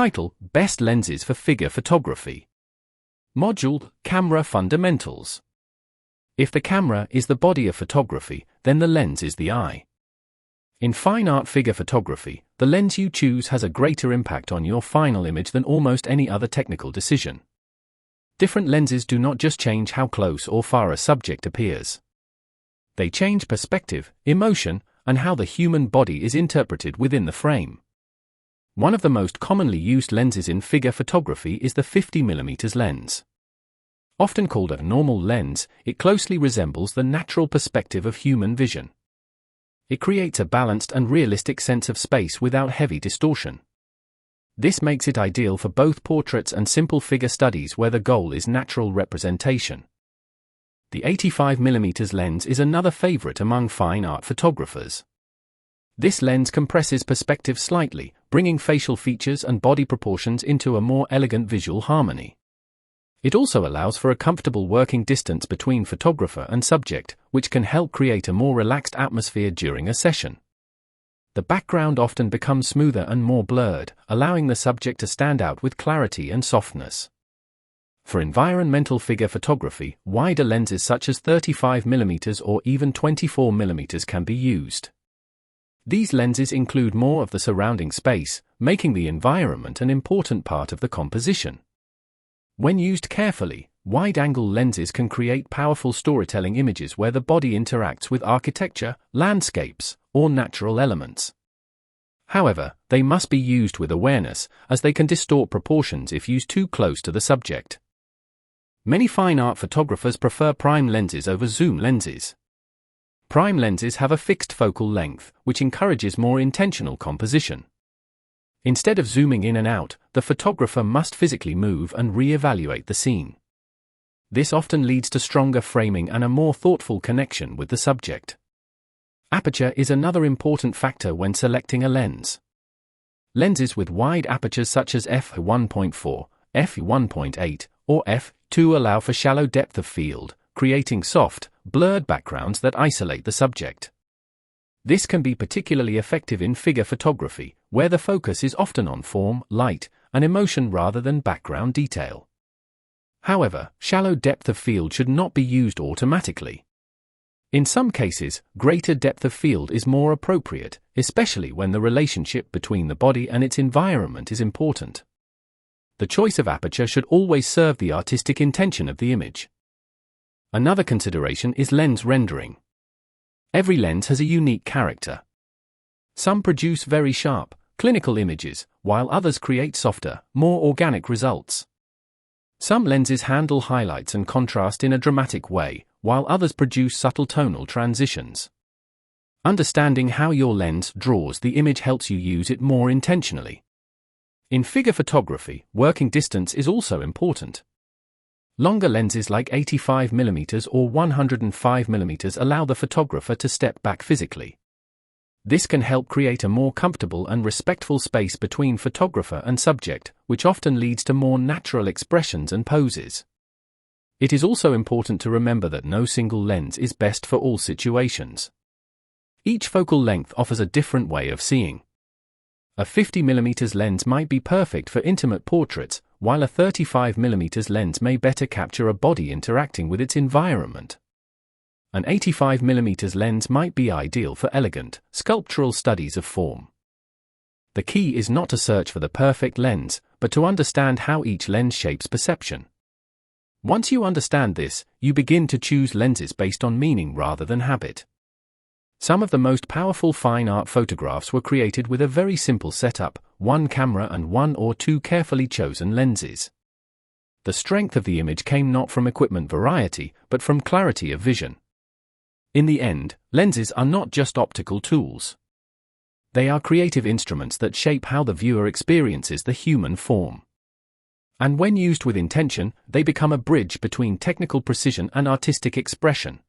Title: Best Lenses for Figure Photography. Module: Camera Fundamentals. If the camera is the body of photography, then the lens is the eye. In fine art figure photography, the lens you choose has a greater impact on your final image than almost any other technical decision. Different lenses do not just change how close or far a subject appears. They change perspective, emotion, and how the human body is interpreted within the frame. One of the most commonly used lenses in figure photography is the 50mm lens. Often called a normal lens, it closely resembles the natural perspective of human vision. It creates a balanced and realistic sense of space without heavy distortion. This makes it ideal for both portraits and simple figure studies where the goal is natural representation. The 85mm lens is another favorite among fine art photographers. This lens compresses perspective slightly, bringing facial features and body proportions into a more elegant visual harmony. It also allows for a comfortable working distance between photographer and subject, which can help create a more relaxed atmosphere during a session. The background often becomes smoother and more blurred, allowing the subject to stand out with clarity and softness. For environmental figure photography, wider lenses such as 35mm or even 24mm can be used. These lenses include more of the surrounding space, making the environment an important part of the composition. When used carefully, wide-angle lenses can create powerful storytelling images where the body interacts with architecture, landscapes, or natural elements. However, they must be used with awareness, as they can distort proportions if used too close to the subject. Many fine art photographers prefer prime lenses over zoom lenses. Prime lenses have a fixed focal length, which encourages more intentional composition. Instead of zooming in and out, the photographer must physically move and re-evaluate the scene. This often leads to stronger framing and a more thoughtful connection with the subject. Aperture is another important factor when selecting a lens. Lenses with wide apertures such as f1.4, f1.8, or f2 allow for shallow depth of field, creating soft, blurred backgrounds that isolate the subject. This can be particularly effective in figure photography, where the focus is often on form, light, and emotion rather than background detail. However, shallow depth of field should not be used automatically. In some cases, greater depth of field is more appropriate, especially when the relationship between the body and its environment is important. The choice of aperture should always serve the artistic intention of the image. Another consideration is lens rendering. Every lens has a unique character. Some produce very sharp, clinical images, while others create softer, more organic results. Some lenses handle highlights and contrast in a dramatic way, while others produce subtle tonal transitions. Understanding how your lens draws the image helps you use it more intentionally. In figure photography, working distance is also important. Longer lenses like 85mm or 105mm allow the photographer to step back physically. This can help create a more comfortable and respectful space between photographer and subject, which often leads to more natural expressions and poses. It is also important to remember that no single lens is best for all situations. Each focal length offers a different way of seeing. A 50mm lens might be perfect for intimate portraits, while a 35mm lens may better capture a body interacting with its environment. An 85mm lens might be ideal for elegant, sculptural studies of form. The key is not to search for the perfect lens, but to understand how each lens shapes perception. Once you understand this, you begin to choose lenses based on meaning rather than habit. Some of the most powerful fine art photographs were created with a very simple setup, one camera and one or two carefully chosen lenses. The strength of the image came not from equipment variety, but from clarity of vision. In the end, lenses are not just optical tools. They are creative instruments that shape how the viewer experiences the human form. And when used with intention, they become a bridge between technical precision and artistic expression.